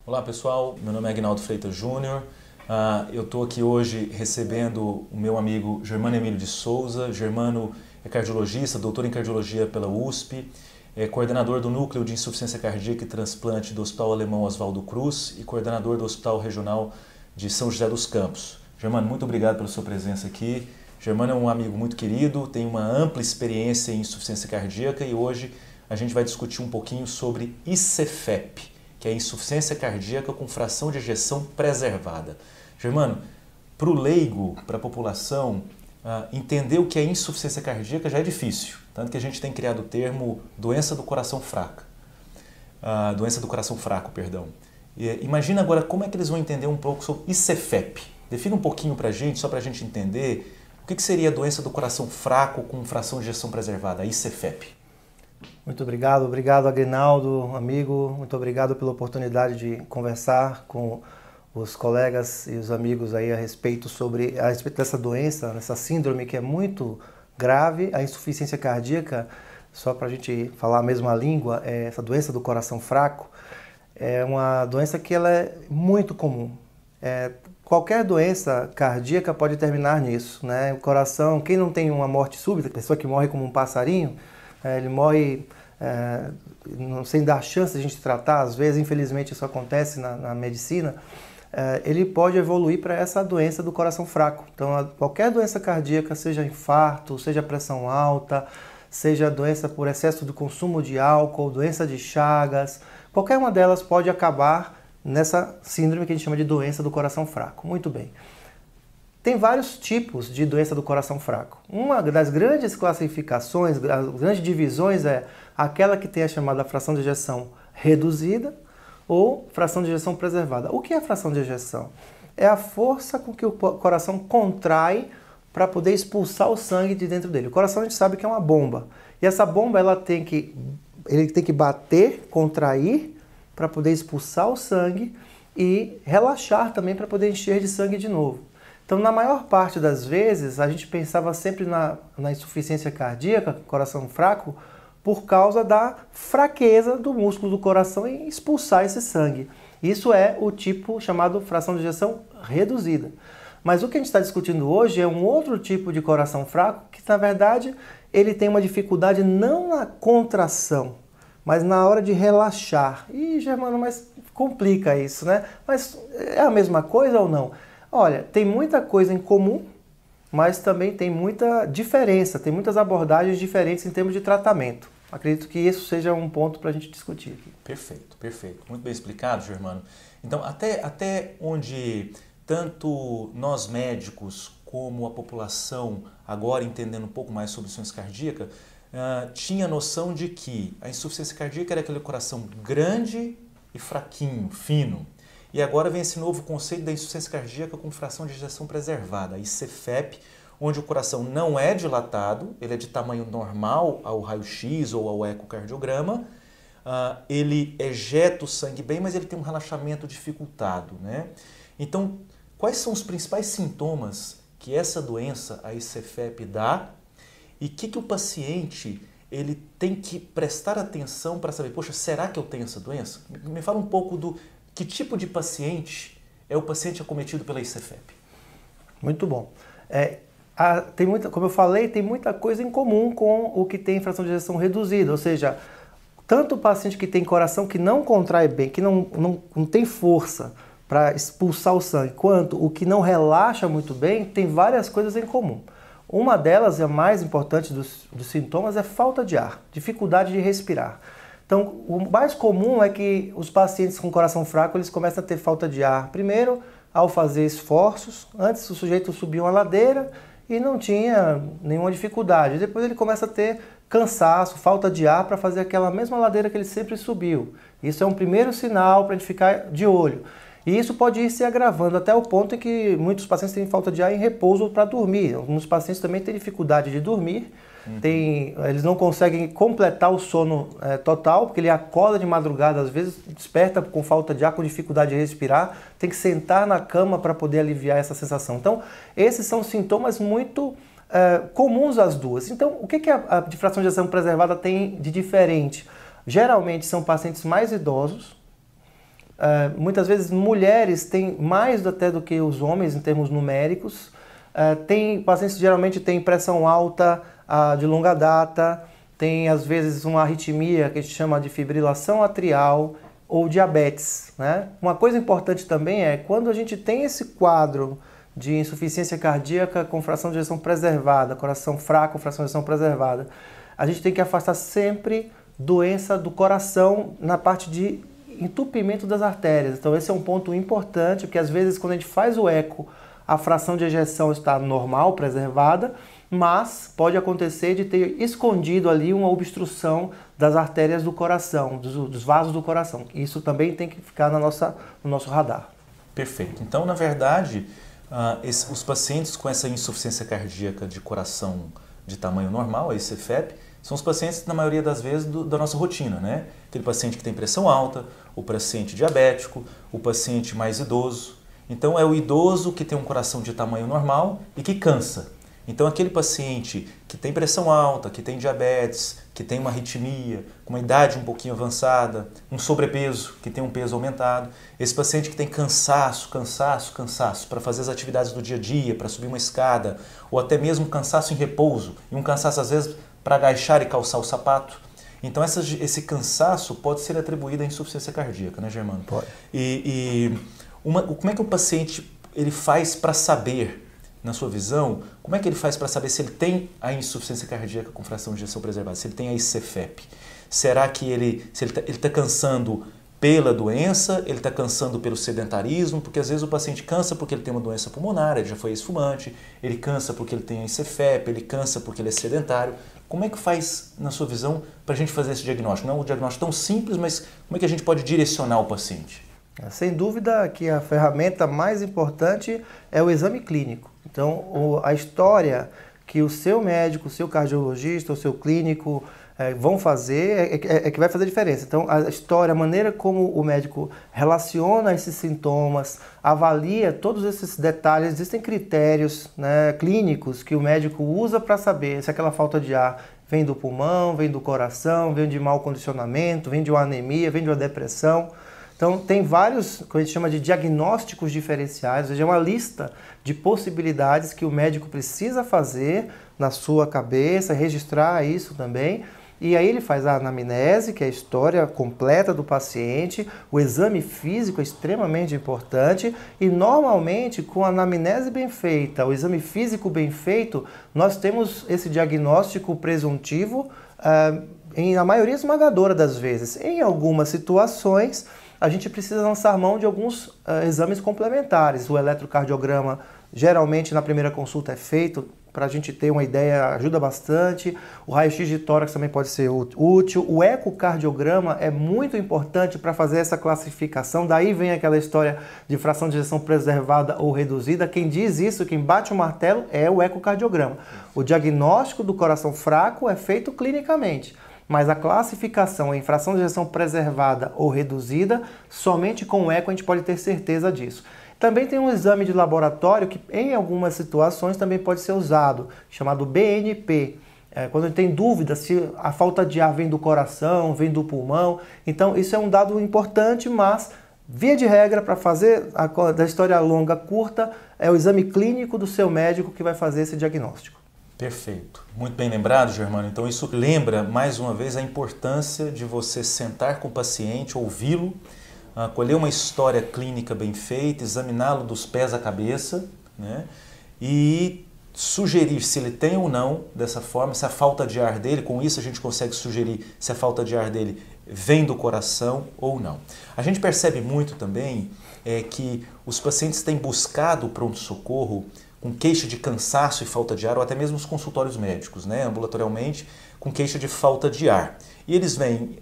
Olá pessoal, meu nome é Aguinaldo Freitas Júnior. Eu estou aqui hoje recebendo o meu amigo Germano Emílio de Souza. Germano é cardiologista, doutor em cardiologia pela USP, é coordenador do Núcleo de Insuficiência Cardíaca e Transplante do Hospital Alemão Oswaldo Cruz e coordenador do Hospital Regional de São José dos Campos. Germano, muito obrigado pela sua presença aqui. Germano é um amigo muito querido, tem uma ampla experiência em insuficiência cardíaca e hoje a gente vai discutir um pouquinho sobre ICFEP, que é insuficiência cardíaca com fração de ejeção preservada. Germano, para o leigo, para a população, entender o que é insuficiência cardíaca já é difícil, tanto que a gente tem criado o termo doença do coração fraco. Doença do coração fraco, perdão. Imagina agora como é que eles vão entender um pouco sobre ICFEP. Defina um pouquinho para a gente, só para a gente entender, o que seria a doença do coração fraco com fração de ejeção preservada, a ICFEP. Muito obrigado, Aguinaldo, amigo, muito obrigado pela oportunidade de conversar com os colegas e os amigos aí a respeito dessa doença, dessa síndrome que é muito grave, a insuficiência cardíaca. Só para a gente falar a mesma língua, essa doença do coração fraco é uma doença que ela é muito comum. Qualquer doença cardíaca pode terminar nisso, né? O coração, quem não tem uma morte súbita, pessoa que morre como um passarinho, ele morre sem dar chance de a gente tratar, às vezes, infelizmente isso acontece na medicina, ele pode evoluir para essa doença do coração fraco. Então, qualquer doença cardíaca, seja infarto, seja pressão alta, seja doença por excesso de consumo de álcool, doença de Chagas, qualquer uma delas pode acabar nessa síndrome que a gente chama de doença do coração fraco. Muito bem. Tem vários tipos de doença do coração fraco. Uma das grandes classificações, as grandes divisões é aquela que tem a chamada fração de ejeção reduzida ou fração de ejeção preservada. O que é fração de ejeção? É a força com que o coração contrai para poder expulsar o sangue de dentro dele. O coração a gente sabe que é uma bomba. E essa bomba ele tem que bater, contrair para poder expulsar o sangue e relaxar também para poder encher de sangue de novo. Então, na maior parte das vezes, a gente pensava sempre na insuficiência cardíaca, coração fraco, por causa da fraqueza do músculo do coração em expulsar esse sangue. Isso é o tipo chamado fração de ejeção reduzida. Mas o que a gente está discutindo hoje é um outro tipo de coração fraco que, na verdade, ele tem uma dificuldade não na contração, mas na hora de relaxar. Ih, Germano, mas complica isso, né? Mas é a mesma coisa ou não? Olha, tem muita coisa em comum, mas também tem muita diferença, tem muitas abordagens diferentes em termos de tratamento. Acredito que isso seja um ponto para a gente discutir aqui. Perfeito, perfeito. Muito bem explicado, Germano. Então, até onde tanto nós médicos como a população, agora entendendo um pouco mais sobre insuficiência cardíaca, tinha noção de que a insuficiência cardíaca era aquele coração grande e fraquinho, fino. E agora vem esse novo conceito da insuficiência cardíaca com fração de ejeção preservada, a ICFEP, onde o coração não é dilatado, ele é de tamanho normal ao raio-x ou ao ecocardiograma, ele ejeta o sangue bem, mas ele tem um relaxamento dificultado, né? Então, quais são os principais sintomas que essa doença, a ICFEP, dá e que o paciente ele tem que prestar atenção para saber, poxa, será que eu tenho essa doença? Me fala um pouco do que tipo de paciente é o paciente acometido pela ICFEP? Muito bom. Como eu falei, tem muita coisa em comum com o que tem fração de ejeção reduzida, ou seja, tanto o paciente que tem coração que não contrai bem, que não tem força para expulsar o sangue, quanto o que não relaxa muito bem, tem várias coisas em comum. Uma delas, e a mais importante dos sintomas, é falta de ar, dificuldade de respirar. Então, o mais comum é que os pacientes com coração fraco, eles começam a ter falta de ar. Primeiro, ao fazer esforços, antes o sujeito subia uma ladeira e não tinha nenhuma dificuldade. Depois ele começa a ter cansaço, falta de ar para fazer aquela mesma ladeira que ele sempre subiu. Isso é um primeiro sinal para a gente ficar de olho. E isso pode ir se agravando até o ponto em que muitos pacientes têm falta de ar em repouso para dormir. Alguns pacientes também têm dificuldade de dormir. Eles não conseguem completar o sono total, porque ele acorda de madrugada, às vezes desperta com falta de ar, com dificuldade de respirar, tem que sentar na cama para poder aliviar essa sensação. Então, esses são sintomas muito comuns às duas. Então, o que a fração de ejeção preservada tem de diferente? Geralmente são pacientes mais idosos. Muitas vezes mulheres têm mais até do que os homens em termos numéricos. Pacientes geralmente têm pressão alta de longa data, tem às vezes uma arritmia que a gente chama de fibrilação atrial ou diabetes, né? Uma coisa importante também é quando a gente tem esse quadro de insuficiência cardíaca com fração de ejeção preservada, coração fraco, fração de ejeção preservada, a gente tem que afastar sempre doença do coração na parte de entupimento das artérias. Então esse é um ponto importante, porque às vezes quando a gente faz o eco, a fração de ejeção está normal, preservada, mas pode acontecer de ter escondido ali uma obstrução das artérias do coração, dos vasos do coração. Isso também tem que ficar no nosso radar. Perfeito. Então, na verdade, os pacientes com essa insuficiência cardíaca de coração de tamanho normal, a ICFEP, são os pacientes, na maioria das vezes, da nossa rotina, né? Aquele paciente que tem pressão alta, o paciente diabético, o paciente mais idoso. Então, é o idoso que tem um coração de tamanho normal e que cansa. Então, aquele paciente que tem pressão alta, que tem diabetes, que tem uma arritmia, com uma idade um pouquinho avançada, um sobrepeso, que tem um peso aumentado, esse paciente que tem cansaço para fazer as atividades do dia a dia, para subir uma escada, ou até mesmo cansaço em repouso, e um cansaço às vezes para agachar e calçar o sapato. Então, esse cansaço pode ser atribuído à insuficiência cardíaca, né, Germano? Pode. Como é que o paciente ele faz para saber, na sua visão, como é que ele faz para saber se ele tem a insuficiência cardíaca com fração de ejeção preservada, se ele tem a ICFEP? Será que ele está cansando pela doença, ele está cansando pelo sedentarismo? Porque às vezes o paciente cansa porque ele tem uma doença pulmonar, ele já foi ex-fumante, ele cansa porque ele tem a ICFEP, ele cansa porque ele é sedentário. Como é que faz, na sua visão, para a gente fazer esse diagnóstico? Não é um diagnóstico tão simples, mas como é que a gente pode direcionar o paciente? Sem dúvida que a ferramenta mais importante é o exame clínico. Então, a história que o seu médico, o seu cardiologista, o seu clínico vão fazer é que vai fazer diferença. Então, a história, a maneira como o médico relaciona esses sintomas, avalia todos esses detalhes, existem critérios, né, clínicos que o médico usa para saber se aquela falta de ar vem do pulmão, vem do coração, vem de mau condicionamento, vem de uma anemia, vem de uma depressão. Então, tem vários, que a gente chama de diagnósticos diferenciais, ou seja, é uma lista de possibilidades que o médico precisa fazer na sua cabeça, registrar isso também. E aí ele faz a anamnese, que é a história completa do paciente, o exame físico é extremamente importante e normalmente com a anamnese bem feita, o exame físico bem feito, nós temos esse diagnóstico presuntivo na maioria esmagadora das vezes. Em algumas situações, a gente precisa lançar mão de alguns exames complementares. O eletrocardiograma, geralmente na primeira consulta é feito, para a gente ter uma ideia, ajuda bastante. O raio-x de tórax também pode ser útil. O ecocardiograma é muito importante para fazer essa classificação. Daí vem aquela história de fração de ejeção preservada ou reduzida. Quem diz isso, quem bate o martelo, é o ecocardiograma. O diagnóstico do coração fraco é feito clinicamente. Mas a classificação em fração de ejeção preservada ou reduzida, somente com o eco a gente pode ter certeza disso. Também tem um exame de laboratório que em algumas situações também pode ser usado, chamado BNP. Quando a gente tem dúvida se a falta de ar vem do coração, vem do pulmão. Então isso é um dado importante, mas via de regra, para fazer da história longa curta, é o exame clínico do seu médico que vai fazer esse diagnóstico. Perfeito. Muito bem lembrado, Germano. Então isso lembra, mais uma vez, a importância de você sentar com o paciente, ouvi-lo, colher uma história clínica bem feita, examiná-lo dos pés à cabeça, né? E sugerir se ele tem ou não, dessa forma, se a falta de ar dele, com isso a gente consegue sugerir se a falta de ar dele vem do coração ou não. A gente percebe muito também que os pacientes têm buscado o pronto-socorro com queixa de cansaço e falta de ar, ou até mesmo os consultórios médicos, né, ambulatorialmente, com queixa de falta de ar. E eles vêm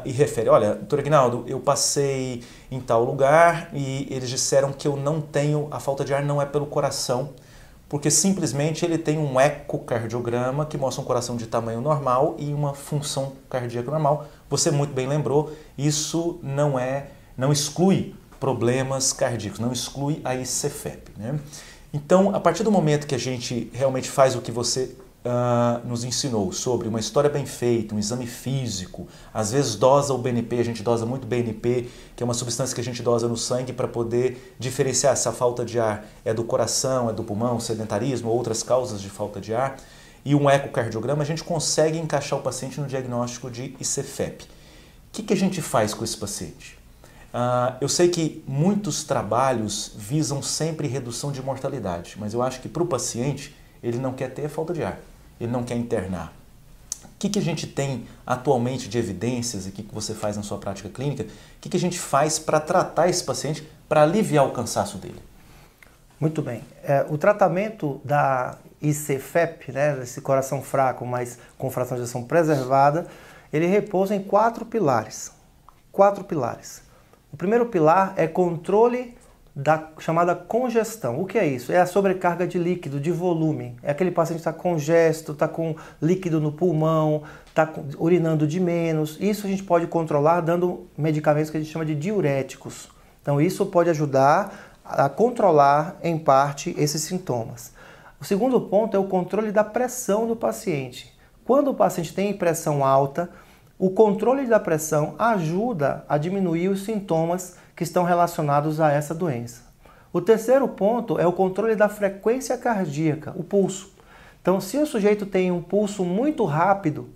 e referem, olha, doutor Aguinaldo, eu passei em tal lugar e eles disseram que eu não tenho, a falta de ar não é pelo coração, porque simplesmente ele tem um ecocardiograma que mostra um coração de tamanho normal e uma função cardíaca normal. Você muito bem lembrou, isso não exclui problemas cardíacos, não exclui a ICFEP, né? Então, a partir do momento que a gente realmente faz o que você nos ensinou sobre uma história bem feita, um exame físico, às vezes dosa o BNP, a gente dosa muito BNP, que é uma substância que a gente dosa no sangue para poder diferenciar se a falta de ar é do coração, é do pulmão, sedentarismo, outras causas de falta de ar, e um ecocardiograma, a gente consegue encaixar o paciente no diagnóstico de ICFEP. O que a gente faz com esse paciente? Eu sei que muitos trabalhos visam sempre redução de mortalidade, mas eu acho que para o paciente ele não quer ter falta de ar, ele não quer internar. O que a gente tem atualmente de evidências e o que você faz na sua prática clínica? O que a gente faz para tratar esse paciente, para aliviar o cansaço dele? Muito bem. O tratamento da ICFEP, né, esse coração fraco, mas com fração de ejeção preservada, ele repousa em 4 pilares. 4 pilares. O primeiro pilar é controle da chamada congestão. O que é isso? É a sobrecarga de líquido, de volume. É aquele paciente que está congesto, está com líquido no pulmão, está urinando de menos. Isso a gente pode controlar dando medicamentos que a gente chama de diuréticos. Então isso pode ajudar a controlar, em parte, esses sintomas. O segundo ponto é o controle da pressão do paciente. Quando o paciente tem pressão alta, o controle da pressão ajuda a diminuir os sintomas que estão relacionados a essa doença. O terceiro ponto é o controle da frequência cardíaca, o pulso. Então, se o sujeito tem um pulso muito rápido,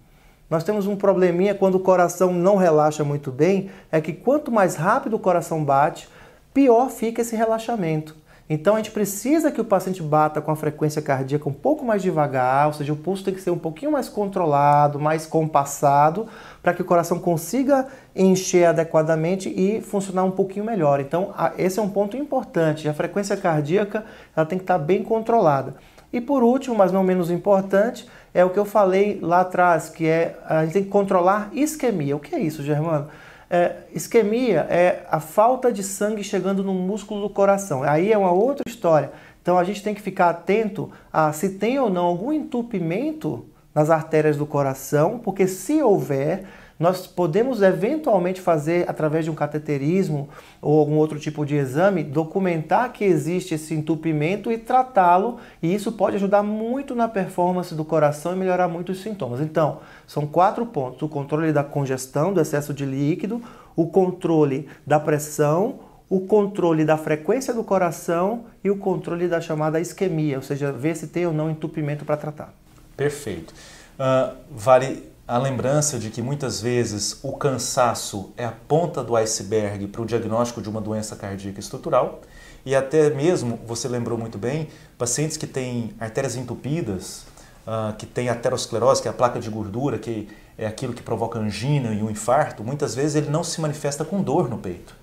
nós temos um probleminha quando o coração não relaxa muito bem, é que quanto mais rápido o coração bate, pior fica esse relaxamento. Então a gente precisa que o paciente bata com a frequência cardíaca um pouco mais devagar, ou seja, o pulso tem que ser um pouquinho mais controlado, mais compassado, para que o coração consiga encher adequadamente e funcionar um pouquinho melhor. Então esse é um ponto importante, a frequência cardíaca ela tem que estar bem controlada. E por último, mas não menos importante, é o que eu falei lá atrás, que é a gente tem que controlar isquemia. O que é isso, Germano? Isquemia é a falta de sangue chegando no músculo do coração. Aí é uma outra história. Então a gente tem que ficar atento a se tem ou não algum entupimento nas artérias do coração, porque se houver, nós podemos eventualmente fazer, através de um cateterismo ou algum outro tipo de exame, documentar que existe esse entupimento e tratá-lo, e isso pode ajudar muito na performance do coração e melhorar muito os sintomas. Então, são 4 pontos: o controle da congestão, do excesso de líquido, o controle da pressão, o controle da frequência do coração e o controle da chamada isquemia, ou seja, ver se tem ou não entupimento para tratar. Perfeito. Vale a lembrança de que muitas vezes o cansaço é a ponta do iceberg para o diagnóstico de uma doença cardíaca estrutural, e até mesmo, você lembrou muito bem, pacientes que têm artérias entupidas, que têm aterosclerose, que é a placa de gordura, que é aquilo que provoca angina e um infarto, muitas vezes ele não se manifesta com dor no peito.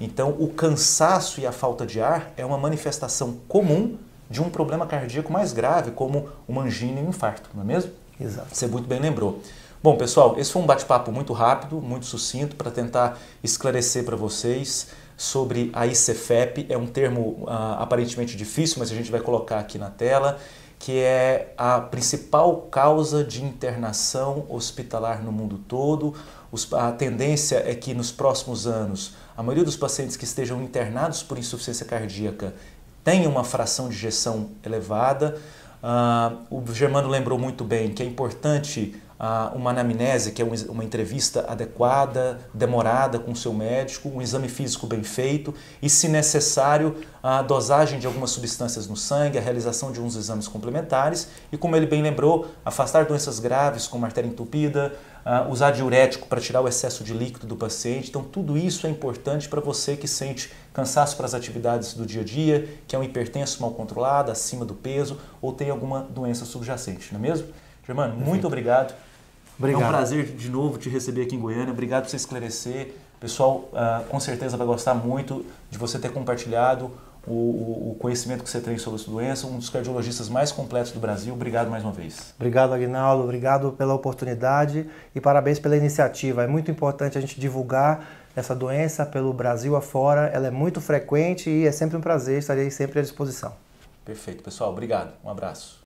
Então o cansaço e a falta de ar é uma manifestação comum de um problema cardíaco mais grave, como uma angina e um infarto, não é mesmo? Exato. Você muito bem lembrou. Bom, pessoal, esse foi um bate-papo muito rápido, muito sucinto, para tentar esclarecer para vocês sobre a ICFEP. É um termo aparentemente difícil, mas a gente vai colocar aqui na tela, que é a principal causa de internação hospitalar no mundo todo. A tendência é que nos próximos anos, a maioria dos pacientes que estejam internados por insuficiência cardíaca tenha uma fração de ejeção elevada. O Germano lembrou muito bem que é importante uma anamnese, que é uma entrevista adequada, demorada com o seu médico, um exame físico bem feito e, se necessário, a dosagem de algumas substâncias no sangue, a realização de uns exames complementares e, como ele bem lembrou, afastar doenças graves como artéria entupida, usar diurético para tirar o excesso de líquido do paciente. Então tudo isso é importante para você que sente cansaço para as atividades do dia a dia, que é um hipertenso mal controlado, acima do peso ou tem alguma doença subjacente, não é mesmo? Germano, muito obrigado. Obrigado. É um prazer de novo te receber aqui em Goiânia. Obrigado por você esclarecer. O pessoal com certeza vai gostar muito de você ter compartilhado o conhecimento que você tem sobre essa doença, um dos cardiologistas mais completos do Brasil. Obrigado mais uma vez. Obrigado, Aguinaldo. Obrigado pela oportunidade e parabéns pela iniciativa. É muito importante a gente divulgar essa doença pelo Brasil afora. Ela é muito frequente e é sempre um prazer. Estarei sempre à disposição. Perfeito, pessoal. Obrigado. Um abraço.